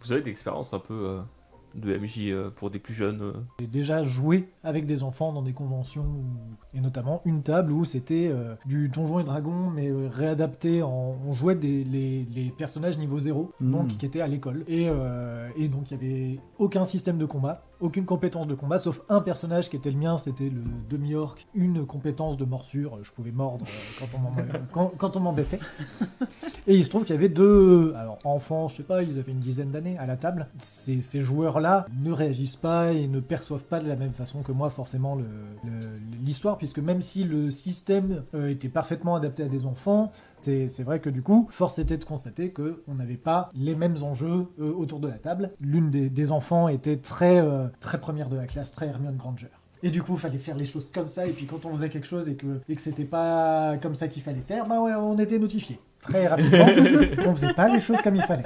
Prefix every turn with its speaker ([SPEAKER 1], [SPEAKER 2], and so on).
[SPEAKER 1] Vous avez des expériences un peu de MJ pour des plus jeunes
[SPEAKER 2] J'ai déjà joué avec des enfants dans des conventions, et notamment une table où c'était du Donjons et Dragons, mais réadapté on jouait les personnages niveau 0, donc qui étaient à l'école. Et donc il n'y avait aucun système de combat, aucune compétence de combat, sauf un personnage qui était le mien, c'était le demi-orc, une compétence de morsure, je pouvais mordre quand on m'embêtait. Et il se trouve qu'il y avait deux enfants, je sais pas, ils avaient une dizaine d'années à la table. Ces joueurs-là ne réagissent pas et ne perçoivent pas de la même façon que moi forcément l'histoire, puisque même si le système était parfaitement adapté à des enfants, c'est vrai que du coup, force était de constater qu'on n'avait pas les mêmes enjeux autour de la table. L'une des enfants était très première de la classe, très Hermione Granger. Et du coup, il fallait faire les choses comme ça, et puis quand on faisait quelque chose et que c'était pas comme ça qu'il fallait faire, bah ouais, on était notifié. Très rapidement, on faisait pas les choses comme il fallait.